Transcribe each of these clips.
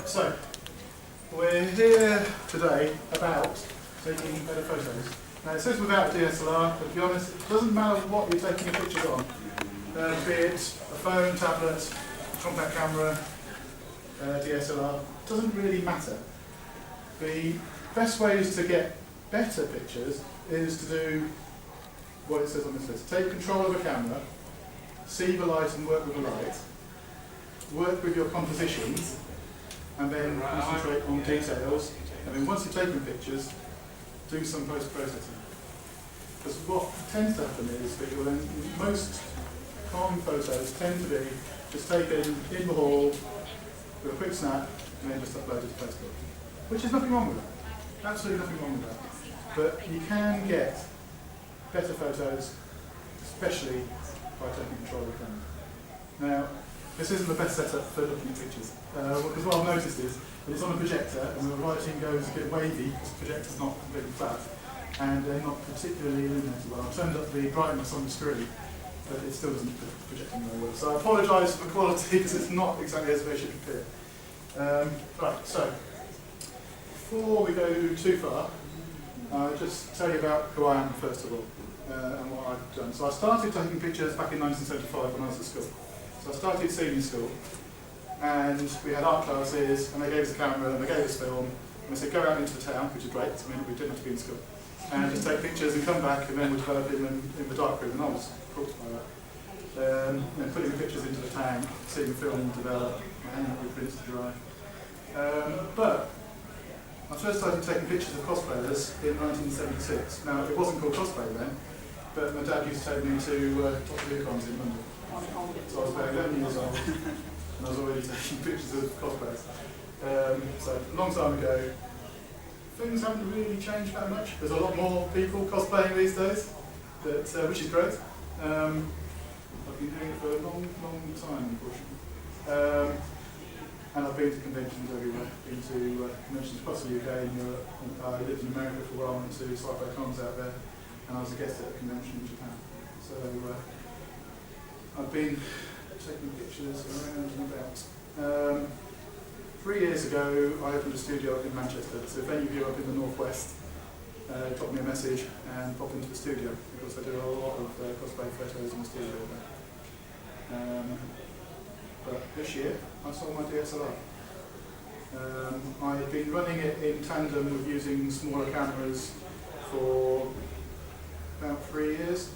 Right, so we're here today about taking better photos. Now it says without DSLR, but to be honest, it doesn't matter what you're taking your pictures on. Be it a phone, tablet, compact camera, DSLR, it doesn't really matter. The best ways to get better pictures is to do what it says on this list. Take control of a camera, see the light and work with the light, work with your compositions, and then concentrate on details. And then once you've taken pictures, do some post-processing. Because what tends to happen is that most common photos tend to be just taken in the hall with a quick snap and then just uploaded to Facebook. Which is nothing wrong with that. Absolutely nothing wrong with that. But you can get better photos, especially by taking control of the camera. Now, this isn't the best setup for looking at pictures. Because what I've noticed is that it's on a projector and the lighting goes a bit wavy because the projector's not completely flat and they're not particularly illuminated well. I've turned up the brightness on the screen, but it still doesn't project very well. So I apologise for the quality because it's not exactly as they should appear. Right, so before we go too far, I'll just tell you about who I am first of all and what I've done. So I started taking pictures back in 1975 when I was at school. So I started senior school, and we had art classes, and they gave us a camera, and they gave us film, and they said go out into the town, which is great, because it meant we didn't have to be in school, and just take pictures and come back, and then we'd develop them in the dark room, and I was hooked by that. Putting the pictures into the tank, seeing the film develop, hanging up with prints to dry. But I first started taking pictures of cosplayers in 1976. Now, it wasn't called Cosplay then, but my dad used to take me to Amecons in London. So I was about 11 years old, and I was already taking pictures of cosplayers. So a long time ago, things haven't really changed that much. There's a lot more people cosplaying these days, which is great. I've been doing it for a long, long time, unfortunately. And I've been to conventions everywhere. Been to conventions across the UK and Europe. I lived in America for a while, went to sci-fi cons out there, and I was a guest at a convention in Japan. So I've been taking pictures around and about. 3 years ago, I opened a studio up in Manchester. So if any of you are up in the northwest, drop me a message and pop into the studio, because I do a lot of cosplay photos in the studio there. But this year, I sold my DSLR. I've been running it in tandem with using smaller cameras for about 3 years.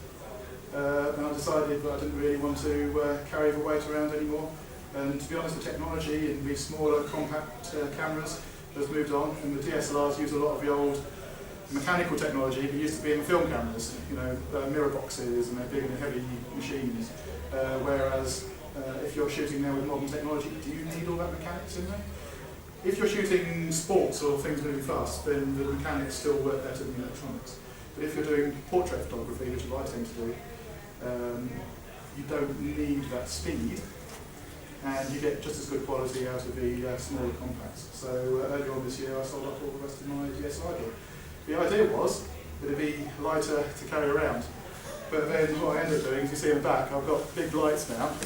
And I decided that I didn't really want to carry the weight around anymore. And to be honest, the technology in these smaller compact cameras has moved on, and the DSLRs use a lot of the old mechanical technology that used to be in film cameras, mirror boxes, and they're big and heavy machines. Whereas if you're shooting now with modern technology, do you need all that mechanics in there? If you're shooting sports or things moving fast, then the mechanics still work better than the electronics. But if you're doing portrait photography, which is what I tend to do, you don't need that speed, and you get just as good quality out of the smaller compacts. So earlier on this year I sold off all the rest of my DSLR gear. The idea was that it'd be lighter to carry around, but then what I ended up doing, as you see in the back, I've got big lights now, and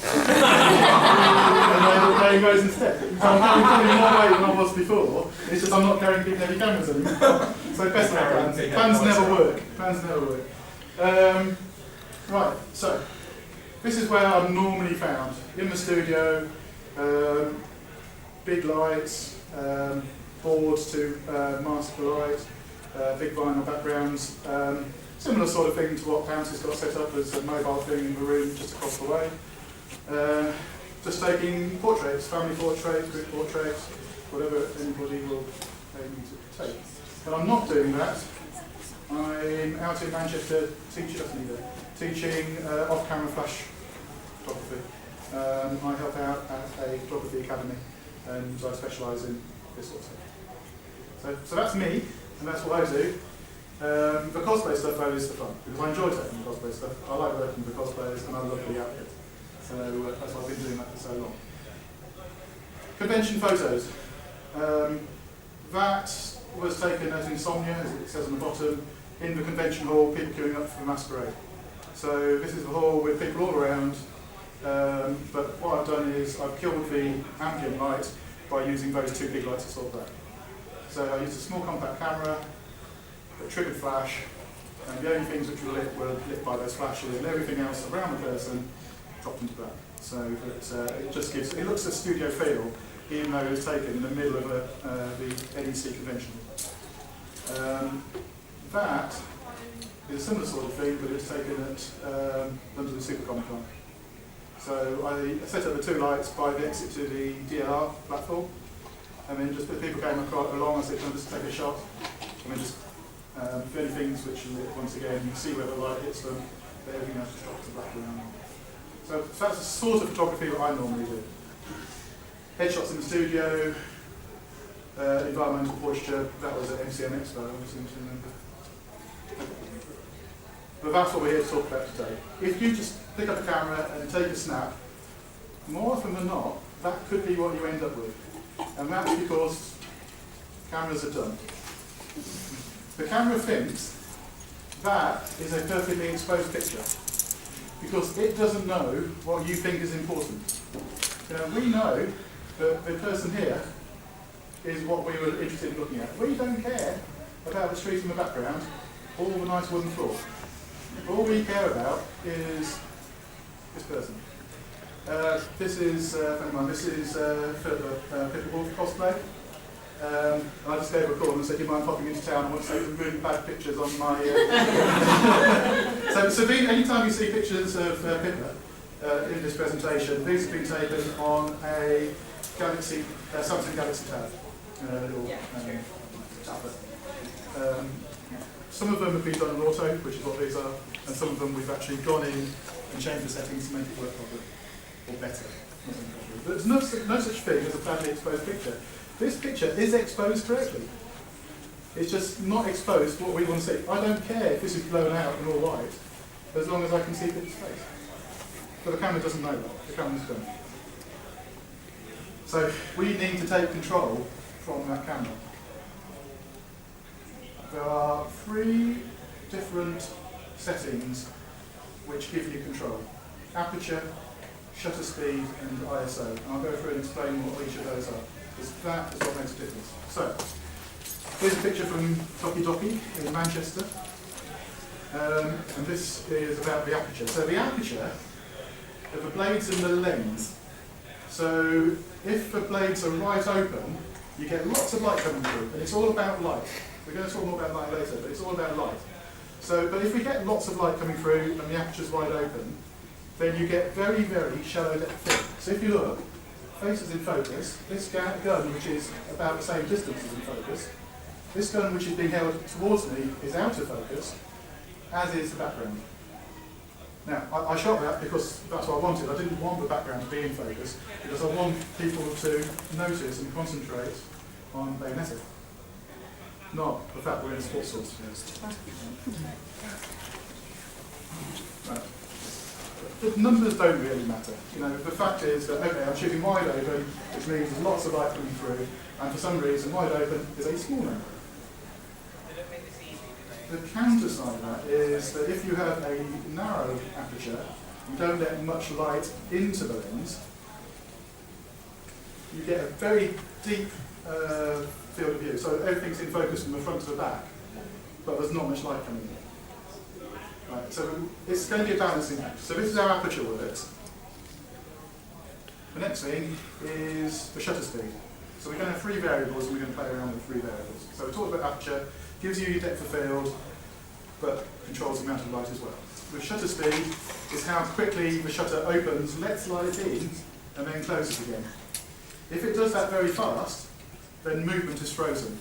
they're carrying those instead. So I'm carrying more weight than I was before, it's just I'm not carrying big heavy cameras anymore. So best of plans. Plans never work. Plans never work. Right, so this is where I'm normally found, in the studio, big lights, boards to mask the light, big vinyl backgrounds, similar sort of thing to what Bouncy's got set up as a mobile thing in the room just across the way. Just taking portraits, family portraits, group portraits, whatever anybody will pay me to take. But I'm not doing that. I'm out in Manchester teaching off-camera flash photography. I help out at a photography academy, and I specialise in this sort of stuff. So that's me, and that's what I do. The cosplay stuff though is the fun, because I enjoy taking the cosplay stuff. I like working with cosplayers, and I love the outfit. So that's why I've been doing that for so long. Convention photos. That was taken as insomnia, as it says on the bottom, in the convention hall, people queuing up for the masquerade. So this is the hall with people all around, but what I've done is I've killed the ambient light by using those two big lights to sort that. So I used a small compact camera, a triggered flash, and the only things which were lit by those flashes, and everything else around the person dropped into black. So that it just gives, it looks a studio feel, even though it was taken in the middle of the NEC convention. That is a similar sort of thing, but it's taken at London Super Comic Con. So I set up the two lights by the exit to the DLR platform, and then just people came along, I said, can I just take a shot? And then just the only things which, once again, you can see where the light hits them, but everything else just drops to black around. So that's the sort of photography that I normally do. Headshots in the studio, environmental portraiture, that was at MCM Expo, I seem to remember. But that's what we're here to talk about today. If you just pick up a camera and take a snap, more often than not, that could be what you end up with. And that's because cameras are dumb. The camera thinks that is a perfectly exposed picture because it doesn't know what you think is important. We know that the person here is what we were interested in looking at. We don't care about the street in the background or the nice wooden floor. All we care about is this person. This is pitfalls Cosplay. And I just gave her a call and said, do you mind popping into town? I want to take some really bad pictures on my... So anytime you see pictures of Pippa in this presentation, these have been taken on a Galaxy, Samsung Galaxy Tab. Tablet. Some of them have been done in auto, which is what these are, and some of them we've actually gone in and changed the settings to make it work properly, or better. There's no such thing as a badly exposed picture. This picture is exposed correctly. It's just not exposed to what we want to see. I don't care if this is blown out and all white, as long as I can see Pippa's face. But the camera doesn't know that. The camera's done. So we need to take control from that camera. There are 3 different settings which give you control. Aperture, shutter speed, and ISO. And I'll go through and explain what each of those are, because that is what makes a difference. So, here's a picture from Doki Doki in Manchester. And this is about the aperture. So the aperture are the blades in the lens. So if the blades are right open, you get lots of light coming through, and it's all about light. We're going to talk more about light later, but it's all about light. So, but if we get lots of light coming through and the aperture's wide open, then you get very, very shallow depth field. So if you look, face is in focus, this gun, which is about the same distance, is in focus. This gun, which is being held towards me, is out of focus, as is the background. Now, I shot that because that's what I wanted. I didn't want the background to be in focus, because I want people to notice and concentrate on Bayonetta. Not the fact we're in a sports source. Right. The numbers don't really matter. The fact is that, okay, I'm shooting wide open, which means there's lots of light coming through, and for some reason, wide open is a small number. The counter side of that is that if you have a narrow aperture, you don't let much light into the lens, you get a very deep field of view. So everything's in focus from the front to the back, but there's not much light coming in. Right, so it's going to be a balancing act. So this is how aperture works. The next thing is the shutter speed. So we're going to have 3 variables, and we're going to play around with 3 variables. So we talked about aperture, gives you your depth of field, but controls the amount of light as well. The shutter speed is how quickly the shutter opens, lets light in, and then closes again. If it does that very fast, then movement is frozen.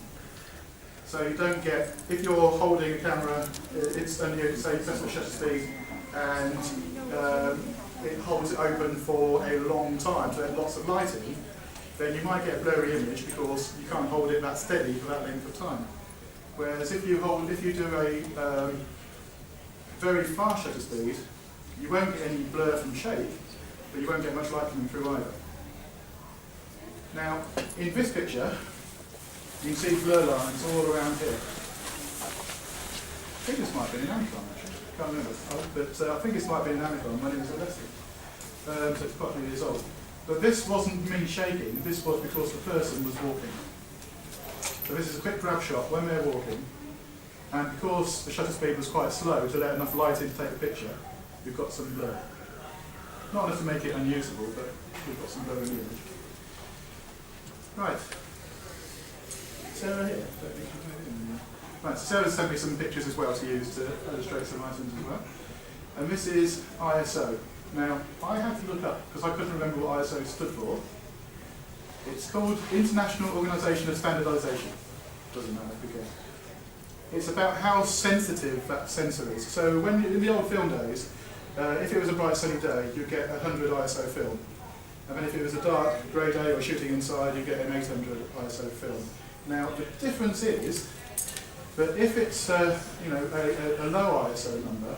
So you don't get, if you're holding a camera, it's only, say, press the shutter speed, and it holds it open for a long time, so there's lots of light in, then you might get a blurry image because you can't hold it that steady for that length of time. Whereas if you do a very fast shutter speed, you won't get any blur from shake, but you won't get much light coming through either. Now, in this picture, you can see blur lines all around here. I think this might be an Amecon, actually. I can't remember. But I think this might be an Amecon when it was a lesson. So it's quite a few years old. But this wasn't me shaking, this was because the person was walking. So this is a quick grab shot when they're walking, and because the shutter speed was quite slow to let enough light in to take a picture, we've got some blur. Not enough to make it unusable, but we've got some blur in the image. Right. Sarah here. Right, so Sarah sent me some pictures as well to use to illustrate some items as well. And this is ISO. Now, I had to look up, because I couldn't remember what ISO stood for. It's called International Organisation of Standardisation. Doesn't matter, who cares. It's about how sensitive that sensor is. So when in the old film days, if it was a bright sunny day, you'd get 100 ISO film. And then if it was a dark grey day or shooting inside, you'd get an 800 ISO film. Now, the difference is that if it's a low ISO number,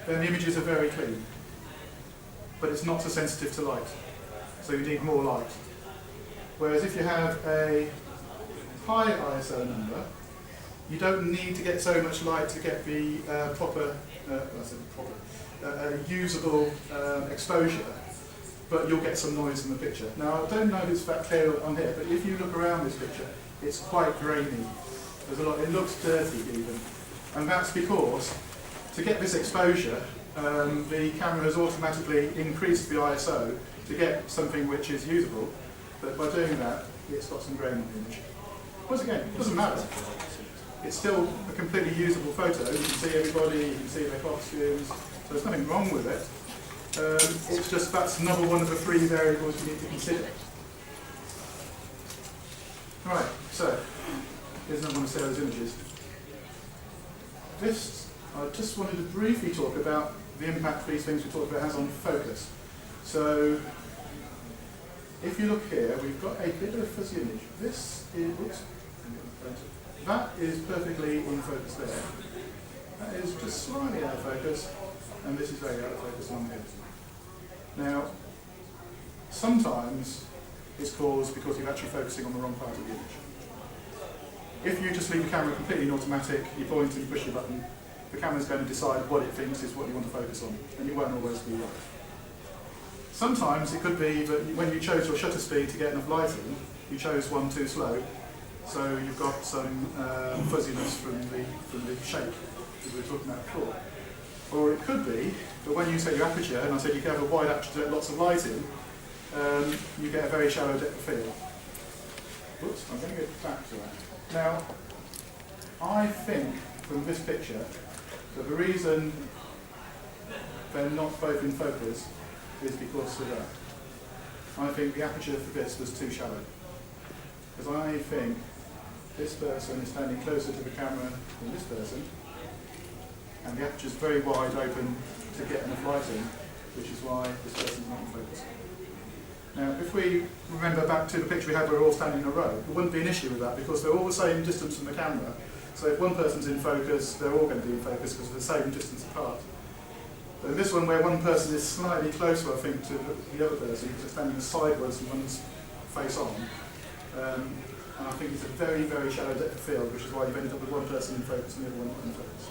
then the images are very clean. But it's not so sensitive to light. So you need more light. Whereas if you have a high ISO number, you don't need to get so much light to get the usable exposure, but you'll get some noise in the picture. Now, I don't know if it's that clear on here, but if you look around this picture, it's quite grainy. There's a lot, it looks dirty even. And that's because, to get this exposure, the camera has automatically increased the ISO to get something which is usable, but by doing that, it's got some grain in the image. Once again, it doesn't matter. It's still a completely usable photo. You can see everybody, you can see their costumes, so there's nothing wrong with it. It's just that's another one of the three variables you need to consider. Right, so here's another one of Sarah's images. This, I just wanted to briefly talk about the impact these things we talked about has on focus. So, if you look here, we've got a bit of a fuzzy image. This is, oops, that is perfectly in focus there. That is just slightly out of focus, and this is very out of focus on here. Now, sometimes it's caused because you're actually focusing on the wrong part of the image. If you just leave the camera completely in automatic, you point and you push your button, the camera's going to decide what it thinks is what you want to focus on, and you won't always be right. Sometimes it could be that when you chose your shutter speed to get enough light in, you chose one too slow, so you've got some fuzziness from the shape, as we were talking about before. Or it could be that when you set your aperture, and I said you can have a wide aperture to let lots of light in, you get a very shallow depth of field. Whoops, I'm going to get back to that. Now, I think from this picture that the reason they're not both in focus is because of that. I think the aperture for this was too shallow. Because I think this person is standing closer to the camera than this person, and the aperture is very wide open to get enough light in, which is why this person's not in focus. Now, if we remember back to the picture we had where we're all standing in a row, there wouldn't be an issue with that because they're all the same distance from the camera. So if one person's in focus, they're all going to be in focus because they're the same distance apart. But in this one where one person is slightly closer, I think, to the other person because they're standing sideways and one's face on, and I think it's a very, very shallow depth of field, which is why you've ended up with one person in focus and the other one not in focus.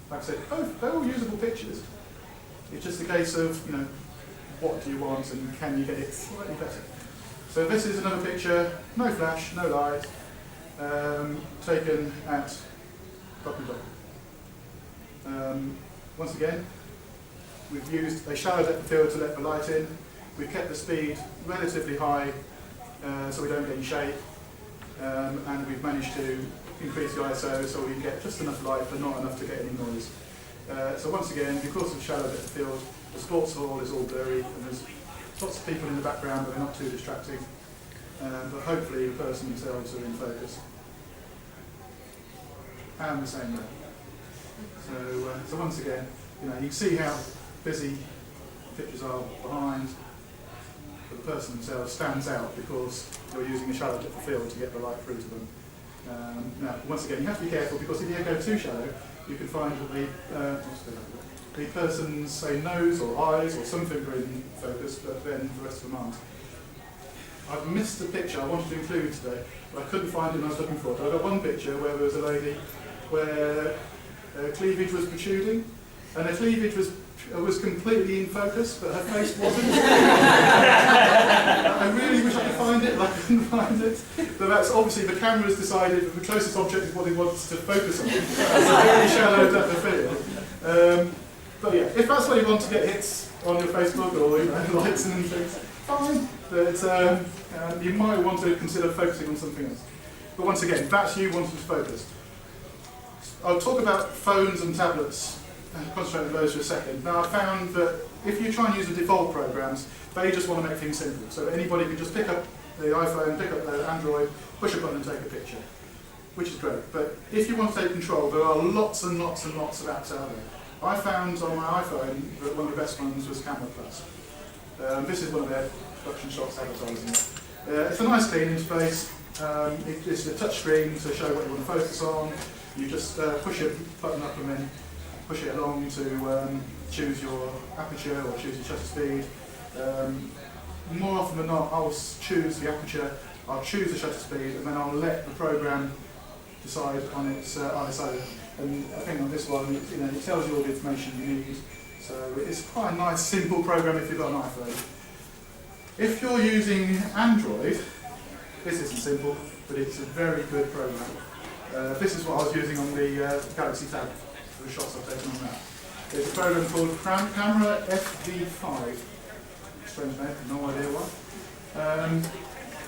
Like I said, both, they're all usable pictures. It's just a case of, what do you want and can you get it slightly better. So this is another picture, no flash, no light, taken at Buckingham. Once again, we've used a shallow depth of field to let the light in. We've kept the speed relatively high so we don't get any shake, and we've managed to increase the ISO so we can get just enough light but not enough to get any noise. So once again, because of shallow depth of field, the sports hall is all blurry and there's lots of people in the background but they're not too distracting, but hopefully the person themselves are in focus. And the same way. So once again, you can see how busy pictures are behind, but the person themselves stands out because you're using a shallow depth of field to get the light through to them. Now, once again, you have to be careful because if you go too shallow, you can find that the person's, say, nose or eyes or something are in focus, but then the rest of them aren't. I've missed the picture I wanted to include today, but I couldn't find it and I was looking for it. But I got one picture where there was a lady where her cleavage was protruding, and her cleavage was completely in focus, but her face wasn't. couldn't find it. But that's obviously the camera's decided that the closest object is what it wants to focus on. It's a very shallow depth of field. But yeah, if that's where you want to get hits on your Facebook or likes and things, fine. But you might want to consider focusing on something else. But once again, that's you wanting to focus. I'll talk about phones and tablets and concentrate on those for a second. Now I found that if you try and use the default programs, they just want to make things simple. So anybody can just pick up the iPhone, pick up the Android, push a button and take a picture, which is great. But if you want to take control, there are lots and lots and lots of apps out there. I found on my iPhone that one of the best ones was Camera Plus. This is one of their production shots advertising it. It's a nice clean interface. It's a touch screen to show what you want to focus on. You just push a button up and then push it along to choose your aperture or choose your shutter speed. More often than not, I'll choose the aperture, I'll choose the shutter speed, and then I'll let the program decide on its ISO. And I think on this one, it tells you all the information you need. So it's quite a nice, simple program if you've got an iPhone. If you're using Android, this isn't simple, but it's a very good program. This is what I was using on the Galaxy Tab for the shots I've taken on that. It's a program called Camera FV5. Strange name, no idea why.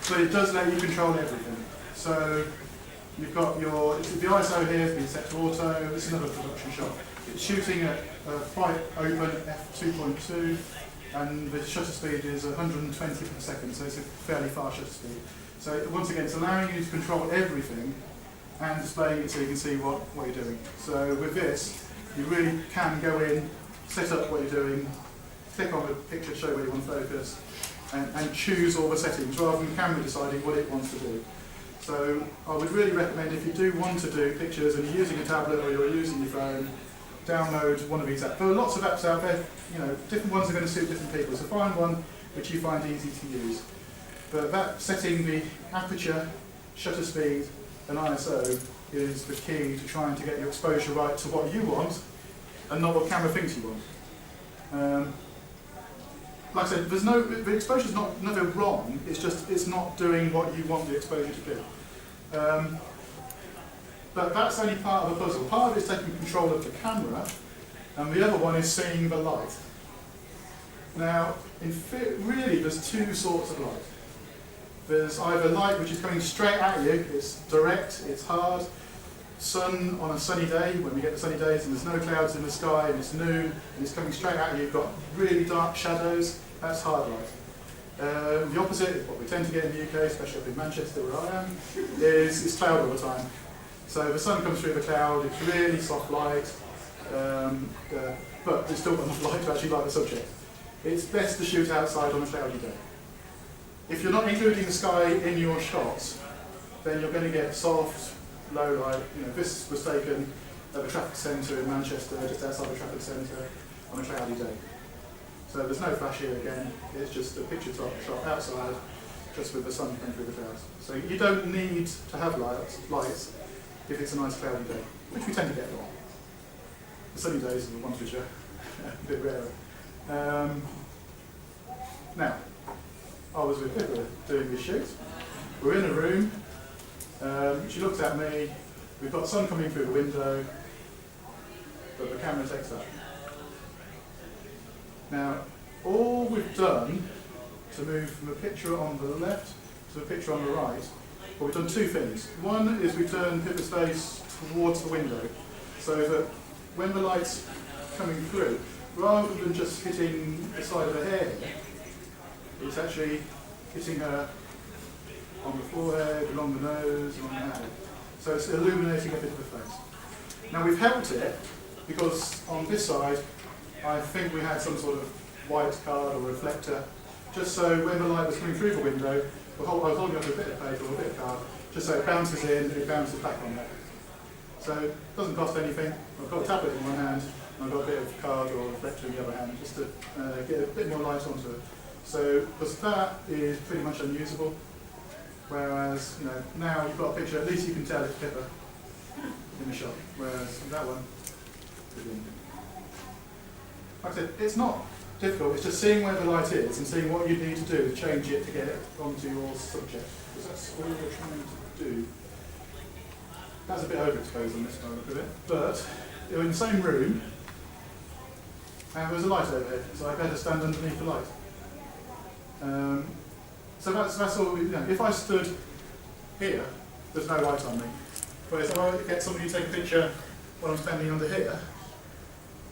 But it does let you control everything. So you've got the ISO here has been set to auto. This is another production shot. It's shooting at quite open f2.2, and the shutter speed is 120 per second, so it's a fairly fast shutter speed. So once again, it's allowing you to control everything and displaying it so you can see what you're doing. So with this, you really can go in, set up what you're doing, click on the picture to show where you want to focus, and choose all the settings rather than the camera deciding what it wants to do. So I would really recommend, if you do want to do pictures and you're using a tablet or you're using your phone, download one of these apps. There are lots of apps out there, different ones are going to suit different people, so find one which you find easy to use. But that setting the aperture, shutter speed and ISO is the key to trying to get your exposure right to what you want and not what camera thinks you want. Like I said, the exposure's never wrong, it's just it's not doing what you want the exposure to do. But that's only part of the puzzle. Part of it is taking control of the camera, and the other one is seeing the light. Now, really there's two sorts of light. There's either light which is coming straight at you, it's direct, it's hard. Sun on a sunny day, when we get the sunny days and there's no clouds in the sky and it's noon and it's coming straight at you, you've got really dark shadows, that's hard light. The opposite, what we tend to get in the UK, especially up in Manchester where I am, is it's cloud all the time. So the sun comes through the cloud, it's really soft light, but there's still got enough light to actually light the subject. It's best to shoot outside on a cloudy day. If you're not including the sky in your shots, then you're going to get soft, low light. This was taken at the traffic centre in Manchester, just outside the traffic centre, on a cloudy day. So there's no flash here again, it's just a picture shot outside, just with the sun coming through the clouds. So you don't need to have lights if it's a nice cloudy day, which we tend to get a lot. The sunny days are the ones which are a bit rarer. Now, I was with Pippa doing this shoot. We're in a room. She looks at me. We've got sun coming through the window, but the camera takes that. Now, all we've done to move from a picture on the left to a picture on the right, well, we've done two things. One is we've turned Pippa's face towards the window, so that when the light's coming through, rather than just hitting the side of her hair, it's actually hitting her on the forehead, along the nose, along the head. So it's illuminating a bit of the face. Now we've helped it because on this side, I think we had some sort of white card or reflector, just so when the light was coming through the window, I was holding up a bit of paper or a bit of card, just so it bounces in and it bounces back on there. So it doesn't cost anything. I've got a tablet in one hand, and I've got a bit of card or reflector in the other hand, just to get a bit more light onto it. So, because that is pretty much unusable, whereas now you've got a picture, at least you can tell it's Pippa in the shot, whereas that one, like I said, it's not difficult. It's just seeing where the light is and seeing what you need to do to change it to get it onto your subject. Because that's all we're trying to do. That's a bit overexposed on this one, look at it. But you're in the same room, and there's a light over here, so I better stand underneath the light. So that's all. If I stood here, there's no light on me. Whereas if I get somebody to take a picture when I'm standing under here,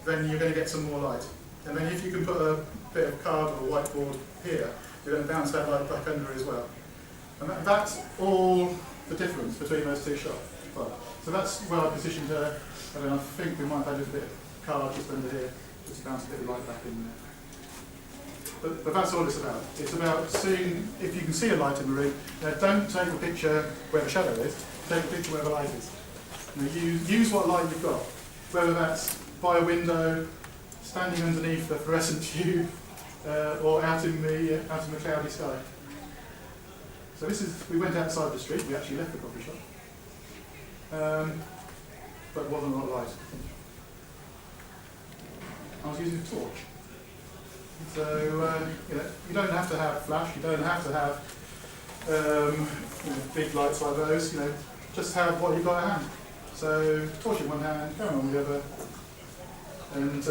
then you're going to get some more light. And then if you can put a bit of card or whiteboard here, you're going to bounce that light back under as well. And that's all the difference between those two shots. So that's where I positioned her, and then I think we might have a little bit of card just under here, just to bounce a bit of light back in there. But that's all it's about. It's about seeing if you can see a light in the room. Don't take a picture where the shadow is, take a picture where the light is. Use what light you've got, whether that's by a window, standing underneath the fluorescent tube, or out in the cloudy sky. So we went outside the street, we actually left the coffee shop. But wasn't a lot of light. I was using a torch. So you don't have to have flash, you don't have to have big lights like those. Just have what you've got at hand. So torch in one hand, camera on the other, and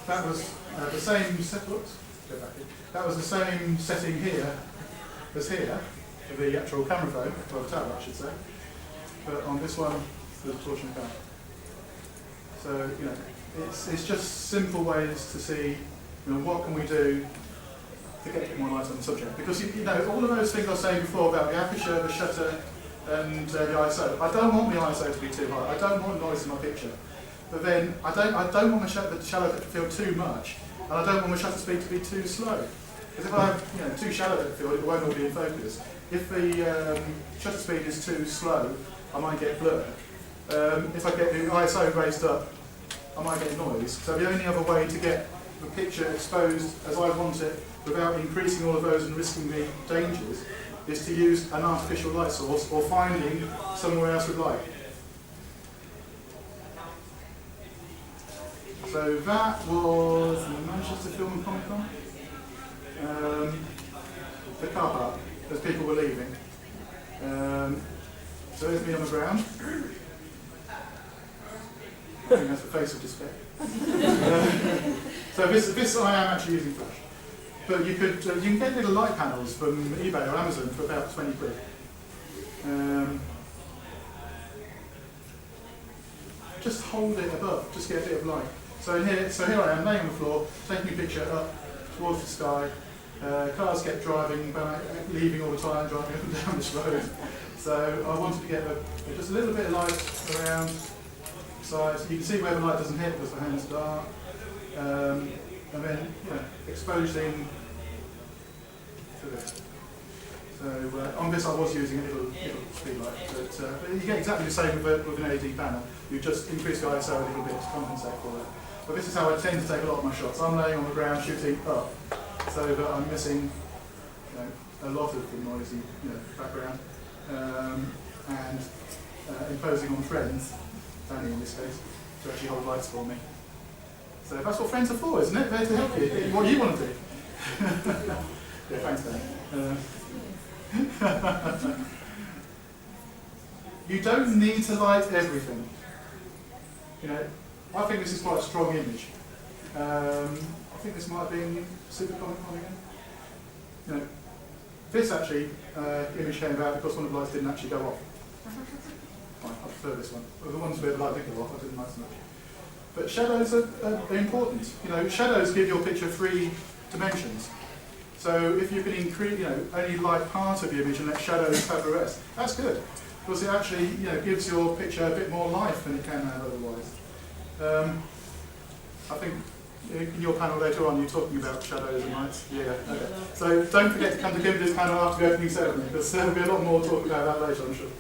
that was the same set. Oops, go back here. That was the same setting here as here for the actual camera phone, or the tablet, I should say. But on this one, there's a torch and a camera. So it's just simple ways to see what can we do to get a bit more light on the subject. Because all of those things I was saying before about the aperture, the shutter, and the ISO. I don't want the ISO to be too high. I don't want noise in my picture. But then I don't want the shallow depth of field too much, and I don't want the shutter speed to be too slow. Because if I have too shallow depth of field, it won't all be in focus. If the shutter speed is too slow, I might get blur. If I get the ISO raised up, I might get noise. So the only other way to get the picture exposed as I want it without increasing all of those and risking the dangers is to use an artificial light source or finding somewhere else with light. So that was the Manchester Film and Comic Con. The car park, as people were leaving. So there's me on the ground. I think that's the face of despair. So this I am actually using flash. But you can get little light panels from eBay or Amazon for about 20 quid. Just hold it above, just get a bit of light. So here I am laying on the floor, taking a picture up towards the sky. Cars kept driving by, leaving all the time, driving up and down this road. So I wanted to get just a little bit of light around sides. You can see where the light doesn't hit because the hand's dark. And then exposing to this. So on this I was using a little speed light, but you get exactly the same with an LED panel. You just increase the ISO a little bit to compensate for that. But this is how I tend to take a lot of my shots. I'm laying on the ground shooting up, so that I'm missing a lot of the noisy background, and imposing on friends, Danny in this case, to actually hold lights for me. So that's what friends are for, isn't it? They're to help you, what you want to do. Yeah, thanks, Dan. You don't need to light everything. I think this is quite a strong image. I think this might have been Super Comic Con again. This actually image came about because one of the lights didn't actually go off. I prefer this one. But the ones where the light did go off, I didn't like so much. But shadows are important. Shadows give your picture 3 dimensions. So if you can increase, only light part of the image and let shadows have the rest, that's good. Because it actually, gives your picture a bit more life than it can have otherwise. I think in your panel later on, you're talking about shadows and lights. Yeah, okay. So don't forget to come to Kimberly's panel after the opening ceremony, because there'll be a lot more talk about that later, I'm sure.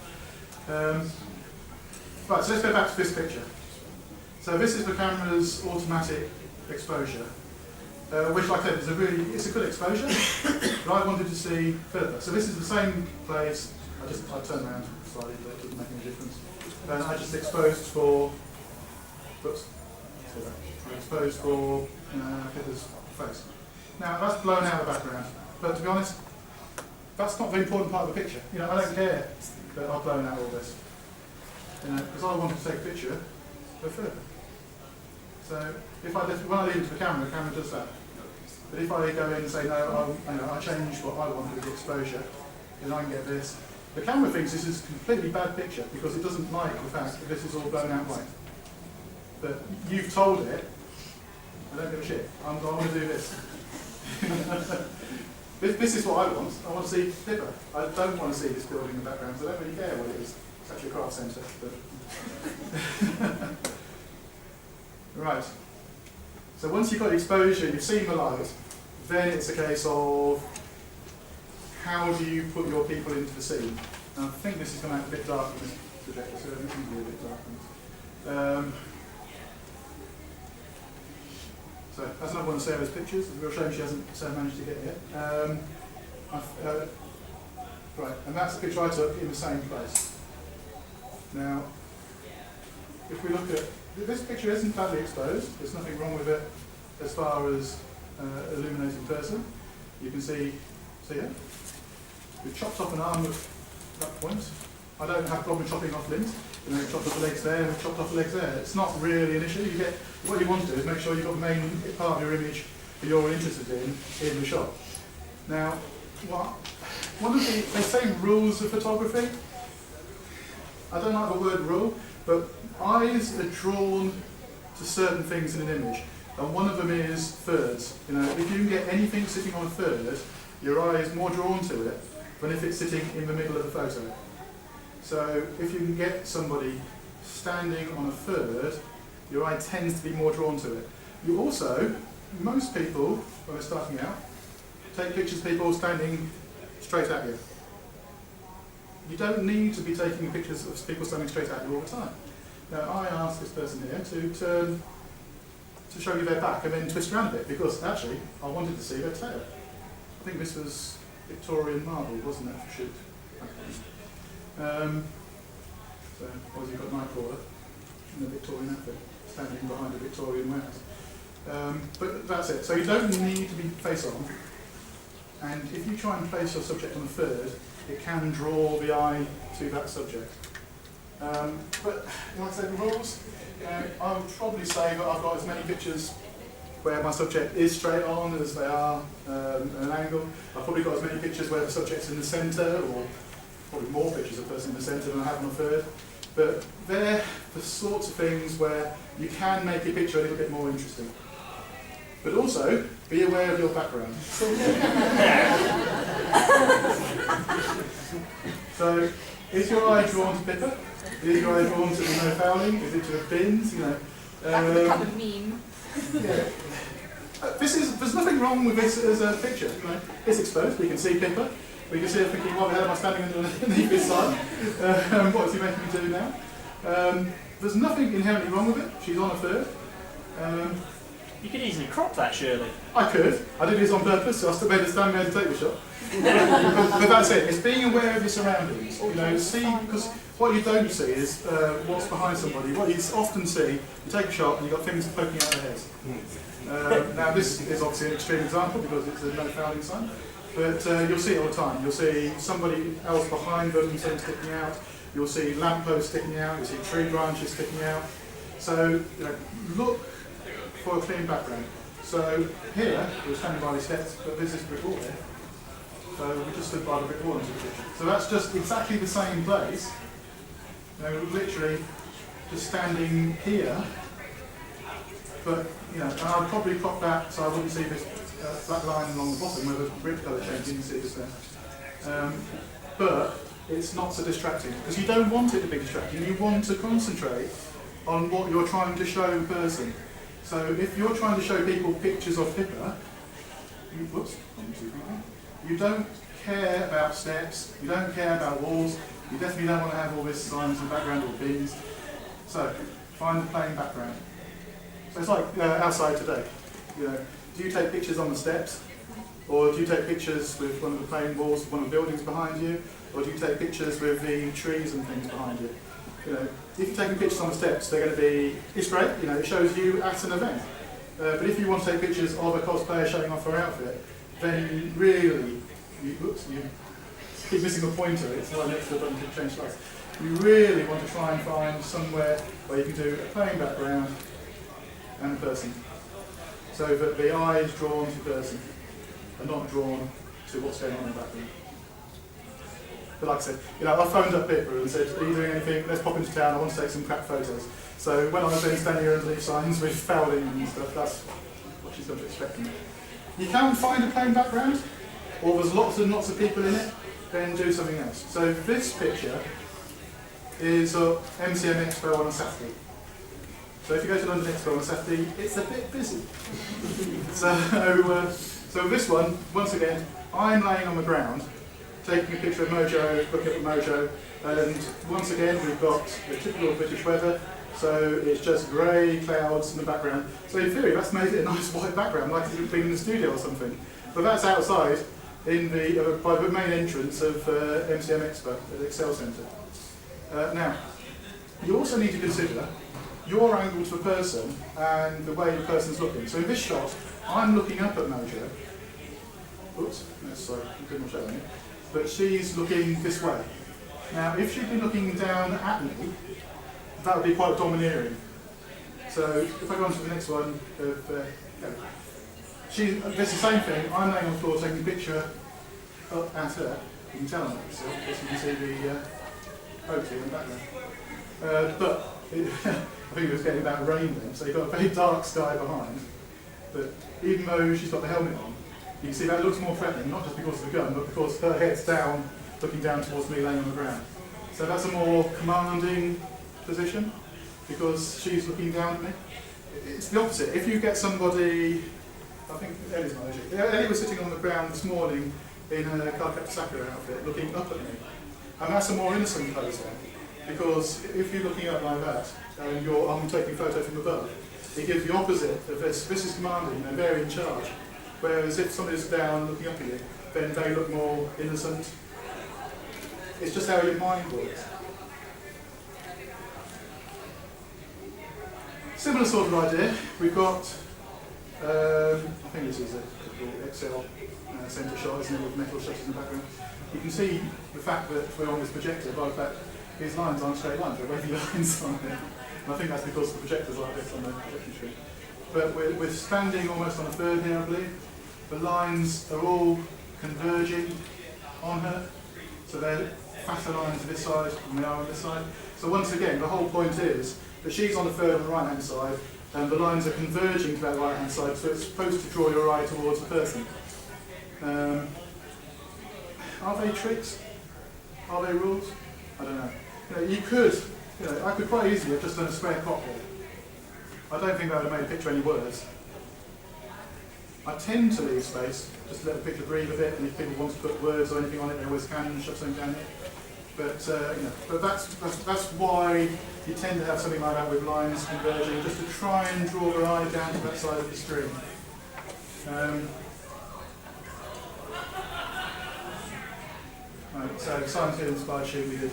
Right, so let's go back to this picture. So this is the camera's automatic exposure, which, like I said, it's a good exposure, but I wanted to see further. So this is the same place. I turned around slightly, but it doesn't make any difference. And I just exposed for. Oops. I exposed for. I think there's face. Now that's blown out of the background, but to be honest, that's not the important part of the picture. You know, I don't care that I've blown out all this. You know, because I want to take a picture go further. So if when I leave it to the camera does that. But if I go in and say no, I change what I want with the exposure, then I can get this. The camera thinks this is a completely bad picture because it doesn't like the fact that this is all blown out white. But you've told it, I don't give a shit. I want to do this. This is what I want. I want to see Pippa. I don't want to see this building in the background because I don't really care what it is. It's actually a craft centre. But right. So once you've got exposure, you've seen the light, then it's a case of how do you put your people into the scene. And I think this is going to have a bit dark in this projector, so this can be a bit dark. So that's another one of Sarah's pictures. It's a real shame she hasn't managed to get it yet. Right, and that's the picture I took in the same place. Now, if we look at this picture, isn't badly exposed. There's nothing wrong with it as far as illuminating person. You can see here, we've chopped off an arm at that point. I don't have a problem chopping off limbs. You know, we've chopped off the legs there, we've chopped off the legs there. It's not really an issue. What you want to do is make sure you've got the main part of your image that you're interested in the shot. Now, one of they say rules of photography. I don't like the word rule, but eyes are drawn to certain things in an image, and one of them is thirds. You know, if you can get anything sitting on a third, your eye is more drawn to it than if it's sitting in the middle of the photo. So if you can get somebody standing on a third, your eye tends to be more drawn to it. You also, most people, when they're starting out, take pictures of people standing straight at you. You don't need to be taking pictures of people standing straight at you all the time. Now I asked this person here to turn to show you their back and then twist around a bit because actually I wanted to see their tail. I think this was Victorian marble, wasn't it, for shoot? So obviously you've got Nightcrawler in the Victorian outfit, standing behind a Victorian warehouse. But that's it. So you don't need to be face on. And if you try and place your subject on a third, it can draw the eye to that subject. But like I say, the rules, I would probably say that I've got as many pictures where my subject is straight on as they are at an angle. I've probably got as many pictures where the subject's in the centre, or probably more pictures of the person in the centre than I have on a third. But they're the sorts of things where you can make your picture a little bit more interesting. But also, be aware of your background. So, is your eye drawn to Pippa? Is your eye drawn to the no fouling? Is it to the bins? You know, that's the kind of meme. Yeah. There's nothing wrong with this as a picture. You know? It's exposed. We can see Pippa. We can see her thinking, what the hell am I standing underneath this sign? What is he making me do now? There's nothing inherently wrong with it. She's on a third. You could easily crop that, surely. I could. I did this on purpose, so I still made a stand there to take the shot. but that's it. It's being aware of your surroundings. You know, see, because what you don't see is what's behind somebody. What you often see, you take a shot and you've got things poking out of their heads. Now this is obviously an extreme example because it's a no fouling sign, but you'll see it all the time. You'll see somebody else behind them, things sticking out. You'll see lampposts sticking out. You'll see tree branches sticking out. So you know, look for a clean background. So here, we're standing by these steps, but there's this brick wall here. So we just stood by the brick wall and took a picture. So that's just exactly the same place. You know, literally just standing here. But, you know, and I'd probably crop that so I wouldn't see this black line along the bottom where the brick colour changing, you can see this there. But it's not so distracting, because you don't want it to be distracting. You want to concentrate on what you're trying to show in person. So if you're trying to show people pictures of Pippa, you don't care about steps, you don't care about walls, you definitely don't want to have all this signs in the background or bins. So find the plain background. So it's like outside today. You know, do you take pictures on the steps? Or do you take pictures with one of the plain walls, one of the buildings behind you? Or do you take pictures with the trees and things behind you? You know, if you're taking pictures on the steps, they're going to be, it's great, you know, it shows you at an event. But if you want to take pictures of a cosplayer showing off her outfit, then really, you keep missing a pointer, it's right next to the button to change slides. You really want to try and find somewhere where you can do a plain background and a person, so that the eye is drawn to the person and not drawn to what's going on in the background. But like I said, I phoned up APERTURE and said, are you doing anything? Let's pop into town, I want to take some crap photos. So when I was then standing here underneath signs with fouling and stuff, that's what she's going to expect from me. You can find a plain background, or there's lots and lots of people in it, then do something else. So this picture is MCM Expo on a Saturday. So if you go to London Expo on a Saturday, it's a bit busy. So this one, once again, I'm laying on the ground, taking a picture of Mojo, looking at the Mojo, and once again we've got the typical British weather, so it's just grey clouds in the background. So in theory that's made it a nice white background, like it's been in the studio or something. But that's outside in the by the main entrance of MCM Expo at the Excel Centre. Now, you also need to consider your angle to the person and the way the person's looking. So in this shot, I'm looking up at Mojo. Oops, that's sorry, I didn't show you. But she's looking this way. Now, if she'd been looking down at me, that would be quite domineering. So if I go on to the next one, this is the same thing. I'm laying on the floor taking a picture up at her. You can tell on that, so you can see the OT in the background. But I think it was getting about rain then, so you've got a very dark sky behind. But even though she's got the helmet on, you can see that looks more threatening, not just because of the gun, but because her head's down, looking down towards me laying on the ground. So that's a more commanding position, because she's looking down at me. It's the opposite. If you get somebody, I think Ellie's my age. Ellie was sitting on the ground this morning in a Sakura outfit, looking up at me. And that's a more innocent pose then, because if you're looking up like that, and I'm taking a photo from above, it gives the opposite of this. This is commanding, and they're in charge. Whereas if somebody's down looking up at you, then they look more innocent. It's just how your mind works. Similar sort of idea. We've got, I think this is a typical Excel centre shot, isn't it, with metal shutters in the background. You can see the fact that we're on this projector by the fact these lines aren't straight lines, they're wavy lines on there. And I think that's because the projector's like this on the projection screen. But we're standing almost on a third here, I believe. The lines are all converging on her, so they're faster lines this side than they are on this side. So once again, the whole point is that she's on the third on the right-hand side, and the lines are converging to that right-hand side, so it's supposed to draw your eye towards the person. Are they tricks? Are they rules? I don't know. I could quite easily have just done a square crop here. I don't think that would have made the picture any worse. I tend to leave space, just to let the picture breathe a bit, and if people want to put words or anything on it, they always can and shove something down there. But that's why you tend to have something like that with lines converging, just to try and draw your eye down to that side of the screen. Right, so Simon's here inspired shoot we did.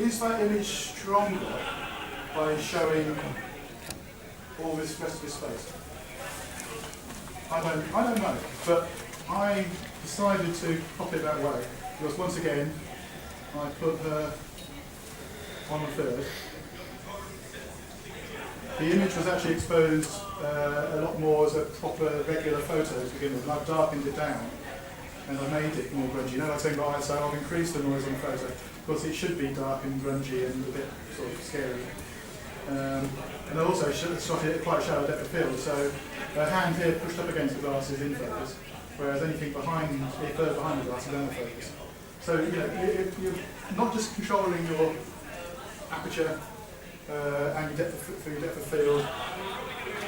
Is that image stronger by showing all this rest of this space? I don't know, but I decided to pop it that way because once again I put her on the third. The image was actually exposed a lot more as a proper regular photo to begin with, and I've darkened it down and I made it more grungy. I was saying that, so I've increased the noise on the photo because it should be dark and grungy and a bit sort of scary. And I also shot it at quite a shallow depth of field, so her hand here pushed up against the glass is in focus, whereas anything further behind the glass is out of focus. So you're not just controlling your aperture and your depth of field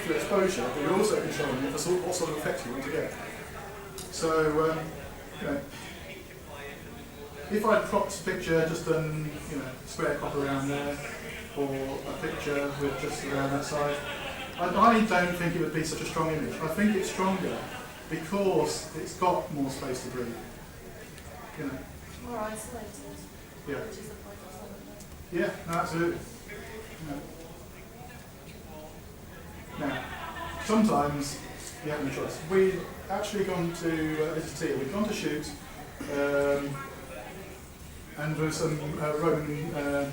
through exposure, but you're also controlling it for what sort of effect you want to get. So if I cropped a picture, just done square crop around there, or a picture with just around that side, I don't think it would be such a strong image. I think it's stronger because it's got more space to breathe. More isolated. Yeah. Which is the point of some of them. Yeah, no, absolutely. Yeah. Now, sometimes you have no choice. We've actually gone to, this is Tia, we've gone to shoot, and there's some Roman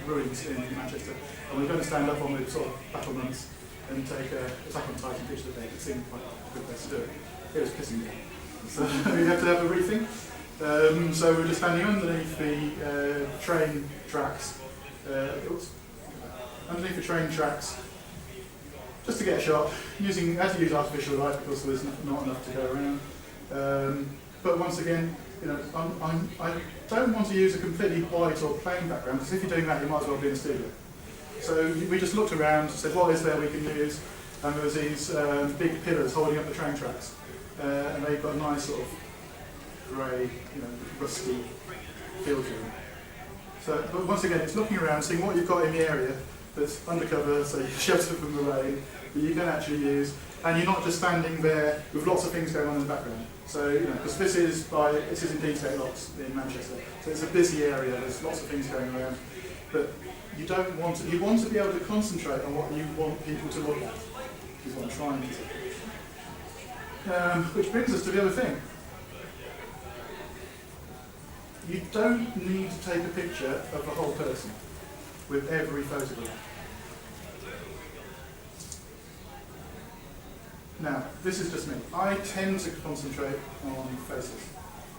ruins in Manchester, and we're going to stand up on the sort of battlements and take a Attack on Titan picture of the day. It seemed quite a good place to do it. It was pissing down. So we have to have a briefing. So we're just standing underneath the train tracks, underneath the train tracks, just to get a shot, had to use artificial light because there's not enough to go around. But once again, you know, I don't want to use a completely white or plain background, because if you're doing that, you might as well be in a studio. So we just looked around, said what is there we can use, and there was these big pillars holding up the train tracks, and they've got a nice sort of grey, you know, rusty feel to them. So, but once again, it's looking around, seeing what you've got in the area that's undercover, so you can shelter from the rain, that you can actually use, and you're not just standing there with lots of things going on in the background. So, you know, because this is in Deansgate Locks in Manchester, so it's a busy area. There's lots of things going around, but you don't want to. You want to be able to concentrate on what you want people to look at. Is what I'm trying to do. Which brings us to the other thing. You don't need to take a picture of the whole person with every photograph. Now, this is just me. I tend to concentrate on faces.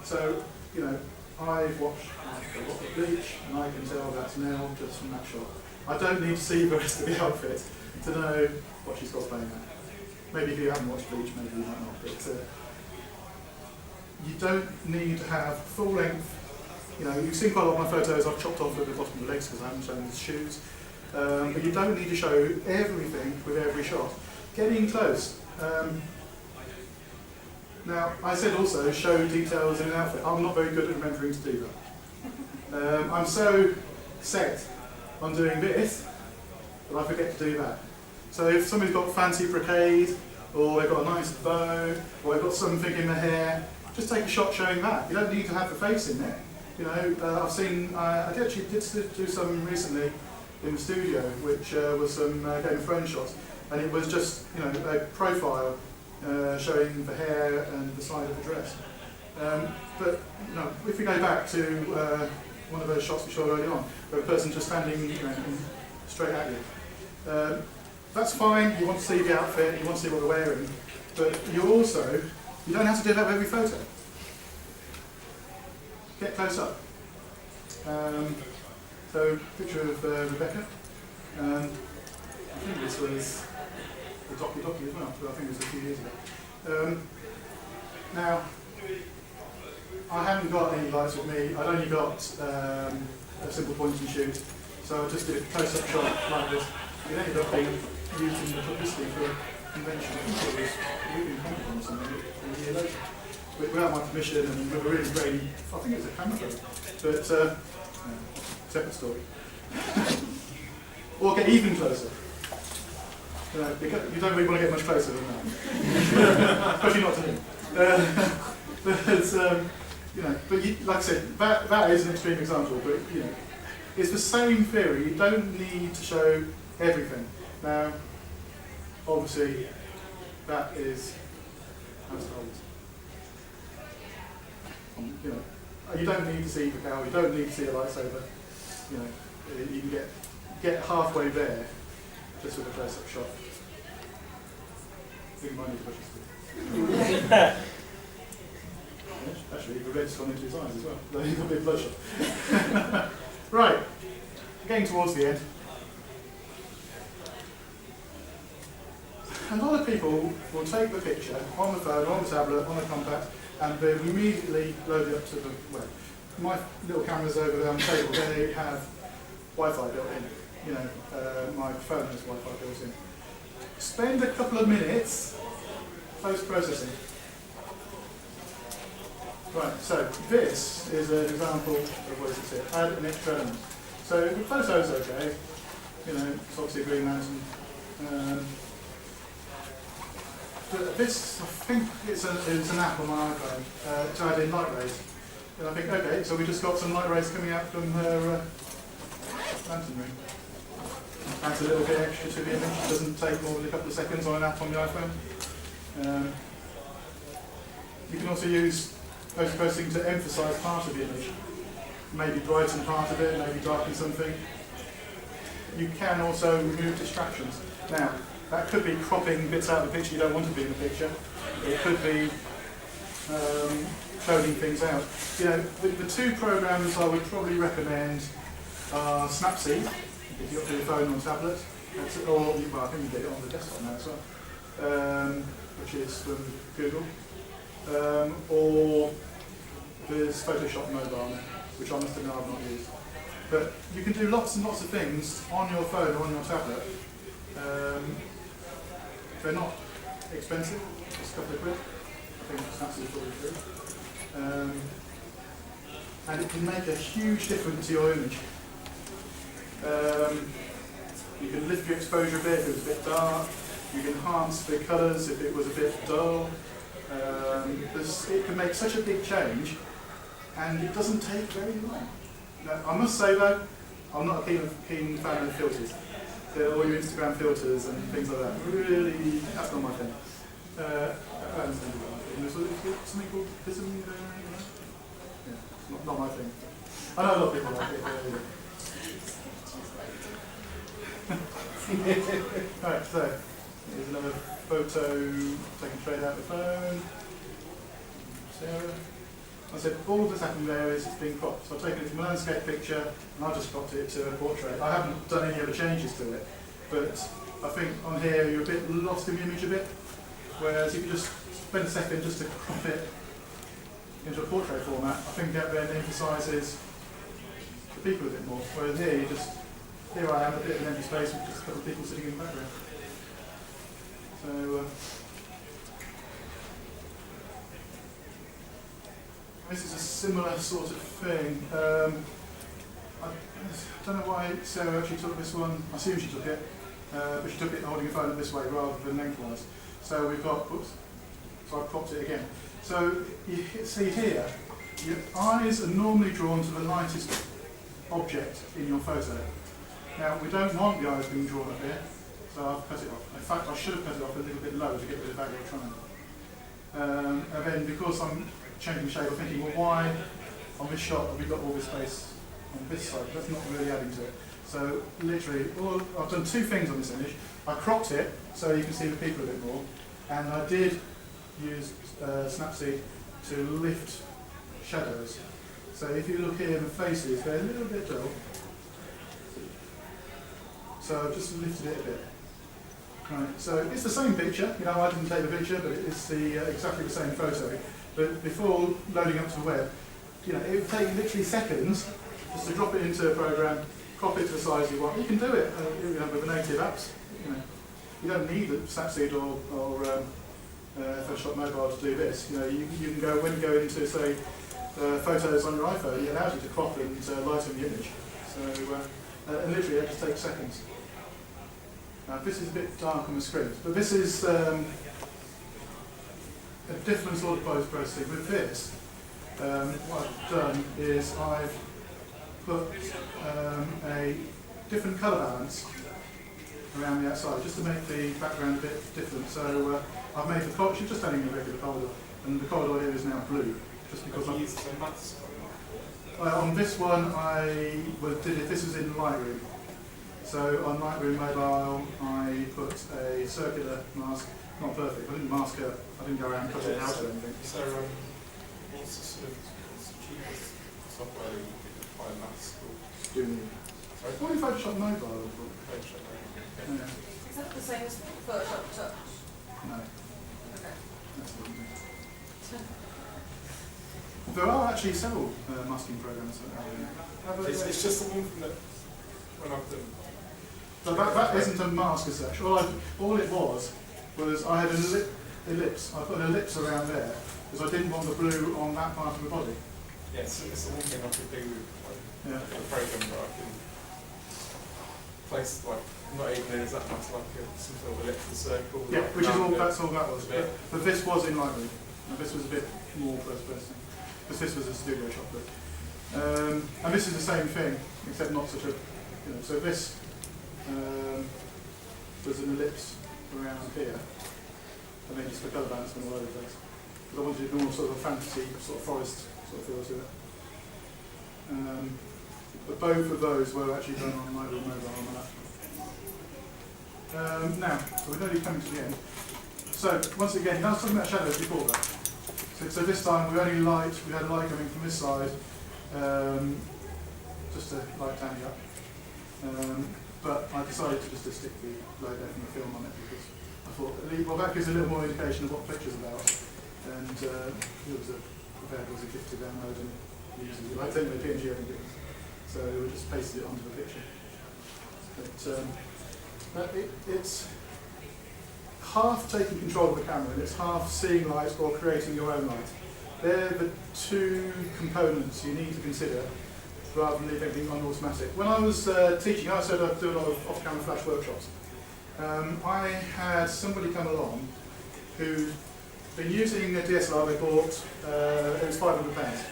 So, you know, I've watched a lot of Bleach, and I can tell that's Nell just from that shot. I don't need to see the rest of the outfit to know what she's cosplaying at. Maybe if you haven't watched Bleach, maybe you might not, but you don't need to have full length. You know, you've seen quite a lot of my photos. I've chopped off at the bottom of the legs because I haven't shown the shoes. But you don't need to show everything with every shot. Getting close. Now, I said also show details in an outfit. I'm not very good at remembering to do that. I'm so set on doing this that I forget to do that. So if somebody's got fancy brocade, or they've got a nice bow, or they've got something in their hair, just take a shot showing that. You don't need to have the face in there. You know, I've seen, I actually did do some recently in the studio, which was some Game of Thrones shots, and it was just, you know, a profile showing the hair and the side of the dress. But, you know, if we go back to one of those shots we showed early on, where a person just standing, you know, straight at you, that's fine. You want to see the outfit, you want to see what they're wearing, but you don't have to do that with every photo. Get close up. So, picture of Rebecca. I think this was the Docky as well, but I think it was a few years ago. Now, I haven't got any lights with me. I've only got a simple point and shoot, so I just did a close-up shot like this. It ended up being used in the publicity for a convention. I think it was Reading Comic-Con or something a year later. Without my permission and with a really grainy, I think it was a camera phone, but separate story. Or get even closer. You don't really want to get much closer than that. Especially not to me. But like I said, that is an extreme example, but you know, it's the same theory. You don't need to show everything. Now, obviously, that is household. You know, you don't need to see the cow. You don't need to see a lightsaber. You know, you can get halfway there just with a close-up shot. I think you might need to push this. Actually, the red's gone into his eyes as well. There's a bit of bloodshot. Right, getting towards the end. A lot of people will take the picture on the phone, on the tablet, on the compact, and they immediately load it up to the web. My little cameras over there on the table, they have Wi-Fi built in. You know, my phone has Wi-Fi built in. Spend a couple of minutes post-processing. Right, so this is an example of what is it here. Add an extra element. So the photo's okay. You know, it's obviously a Green Mountain. But this, I think it's an app on my iPhone to add in light rays. And I think, okay, so we just got some light rays coming out from her lantern ring. adds a little bit extra to the image. It doesn't take more than a couple of seconds on an app on the iPhone. You can also use post-processing to emphasize part of the image. Maybe brighten part of it, maybe darken something. You can also remove distractions. Now, that could be cropping bits out of the picture you don't want to be in the picture. It could be coding things out. You know, the two programs I would probably recommend are Snapseed, if you've got your phone or tablet, or well, I think you get it on the desktop now as well, which is from Google, or there's Photoshop Mobile, which I must admit I've not used. But you can do lots and lots of things on your phone or on your tablet. They're not expensive, just a couple of quid. I think Snapseed is probably free. And it can make a huge difference to your image. You can lift your exposure a bit if it was a bit dark. You can enhance the colours if it was a bit dull. It can make such a big change, and it doesn't take very long. Now, I must say though, I'm not a keen fan of filters. All your Instagram filters and things like that. Really, that's not my thing. I understand there's something called prism. Yeah, not my thing. I know a lot of people like it. Alright, so here's another photo taken straight out of the phone. Sarah. I said all of this happening there is it's being cropped. So I've taken it from a landscape picture and I've just cropped it to a portrait. I haven't done any other changes to it, but I think on here you're a bit lost in the image a bit. Whereas if you just spend a second just to crop it into a portrait format, I think that then emphasises the people a bit more. Whereas here I am, a bit of an empty space with just a couple of people sitting in the background. So this is a similar sort of thing. I don't know why Sarah actually took this one. I assume she took it, but she took it holding a phone this way rather than lengthwise. So we've got, oops, so I've cropped it again. So you see here, your eyes are normally drawn to the lightest object in your photo. Now we don't want the eyes being drawn up here, so I've cut it off. In fact, I should have cut it off a little bit lower to get rid of that little triangle. And then because I'm changing the shape, I'm thinking, well, why on this shot have we got all this space on this side? That's not really adding to it. So literally, I've done two things on this image. I cropped it so you can see the people a bit more, and I did use Snapseed to lift shadows. So if you look here in the faces, they're a little bit dull. So I've just lifted it a bit. Right, so it's the same picture. You know, I didn't take the picture, but it's exactly the same photo. But before loading up to the web, you know, it would take literally seconds just to drop it into a program, crop it to the size you want. You can do it you know, with the native apps. You know, you don't need Snapseed or Photoshop Mobile to do this. You know, you can go when you go into say photos on your iPhone, it allows you to crop and lighten the image. So and literally it just takes seconds. Now this is a bit dark on the screen, but this is a different sort of post-processing. With this, what I've done is I've put a different colour balance around the outside, just to make the background a bit different. So I've made the corridor, she's just adding a regular corridor, and the corridor here is now blue, just because I've used the mask. On this one, this was in Lightroom. So on Lightroom Mobile, I put a circular mask, not perfect, I didn't mask it, I didn't go around and cut it out or anything. So what's the sort of cheapest software that you could apply a mask or? Doing what in Photoshop Mobile? Photoshop. Yeah. Is that the same as Photoshop Touch? No. Okay. That's what there are actually several masking programs that are It's just the one from the when I've done. So that isn't a mask as such. All it was I had an ellipse. I put an ellipse around there because I didn't want the blue on that part of the body. Yes, it's the one thing I could do with Yeah. a program that I can place not even as that much like some sort of ellipse circle. Yeah, which is all. It. That's all that was. But this was in Lightroom. And this was a bit more first person because this was a studio shot. But, and this is the same thing, except not such a. You know, so this there's an ellipse around here, and then just for colour balance went all over the place. Because I wanted more sort of a fantasy, sort of forest sort of feel to it. But both of those were actually done on either mobile or my laptop. Now, so we're nearly coming to the end. So once again, I was talking about shadows before that. So this time we had a light coming from this side, just to light tanning up. But I decided to just stick the logo from the film on it because I thought, well, that gives a little more indication of what the picture's about. And it was a gift to download and use it. I think the PNG only gives. So we just pasted it onto the picture. But it's half taking control of the camera and it's half seeing light or creating your own light. They're the two components you need to consider rather than leave everything on automatic. When I was teaching, I said I'd do a lot of off-camera flash workshops. I had somebody come along who'd been using a DSLR they bought, it was £500.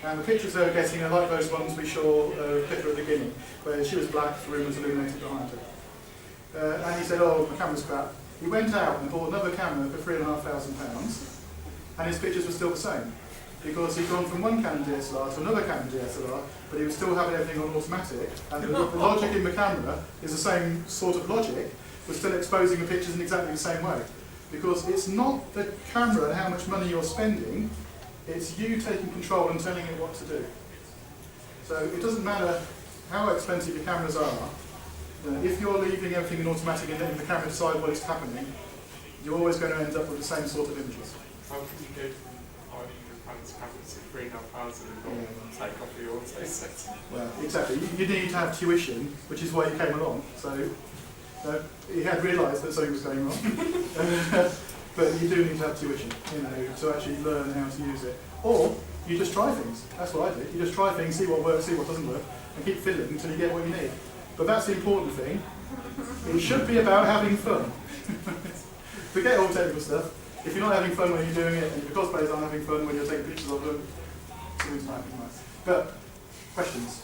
And the pictures they were getting are like those ones we saw Pippa at the beginning, where she was black, the room was illuminated behind her. And he said, oh, my camera's crap. He went out and bought another camera for £3,500, and his pictures were still the same. Because he'd gone from one Canon DSLR to another Canon DSLR, but he was still having everything on automatic, and the logic in the camera is the same sort of logic, but still exposing the pictures in exactly the same way. Because it's not the camera and how much money you're spending, it's you taking control and telling it what to do. So it doesn't matter how expensive your cameras are, if you're leaving everything in automatic and letting the camera decide what is happening, you're always going to end up with the same sort of images. How can you go from £500 cameras to £3,500 and take off the auto set? Well, exactly. You need to have tuition, which is why you came along. So he had realised that something was going wrong. But you do need to have tuition, to actually learn how to use it. Or you just try things. That's what I did. You just try things, see what works, see what doesn't work, and keep fiddling until you get what you need. But that's the important thing. It should be about having fun. Forget all technical stuff. If you're not having fun when you're doing it, and your cosplayers aren't having fun when you're taking pictures of them, something's not happening nice. But, questions?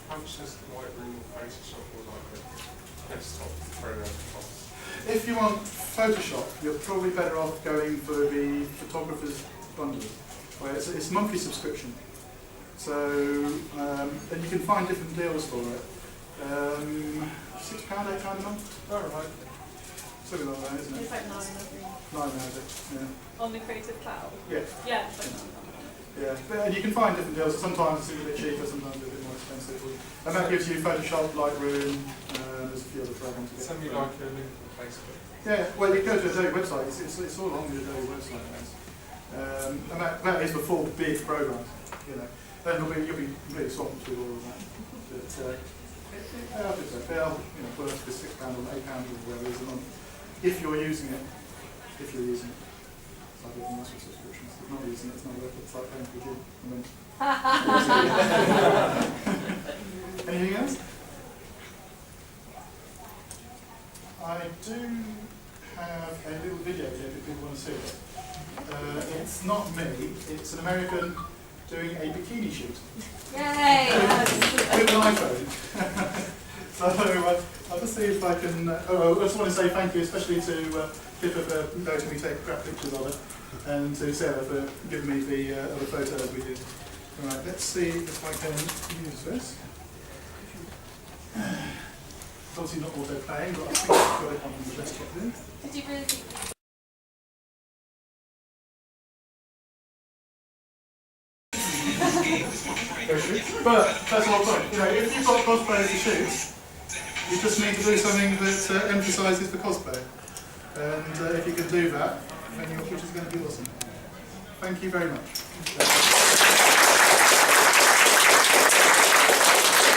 How much does Lightroom or Photoshop or like a desktop program cost? If you want Photoshop, you're probably better off going for the photographer's bundle, where it's monthly subscription. So, and you can find different deals for it. £6, £8 a month? Oh, right. Something like that, isn't it? It's like 9, I think. 9 hours, yeah. On the Creative Cloud? Yeah. Yeah, it's like 9. Yeah, and you can find different deals. Sometimes it's a bit cheaper, sometimes a bit more expensive. And that gives you Photoshop, Lightroom, there's a few other programs. Send me like a link on Facebook. Yeah, well, you go to Adobe website, it's all on the Adobe website. And that is the full big program, Then you'll be really swamped with all of that. But I think so. They'll worth for £6 or £8 or whatever it is a month. If you're using it. If you're using it. It's like everything else with subscriptions. If you're not using it, it's not worth it. It's like paying for a gym. Anything else? I do have a little video here if people want to see it. It's not me, it's an American doing a bikini shoot. Yay! With an iPhone. So I'll just see if I can. I just want to say thank you, especially to Pippa for letting me take crap pictures of it, and to Sarah for giving me the other photos we did. Alright, let's see if I can use this. It's obviously not auto playing, but I think I've got it on the desktop here. Did you really think? But that's the whole point. If you've got cosplay to shoot, you just need to do something that emphasises the cosplay. And if you can do that, then your picture's going to be awesome. Thank you very much.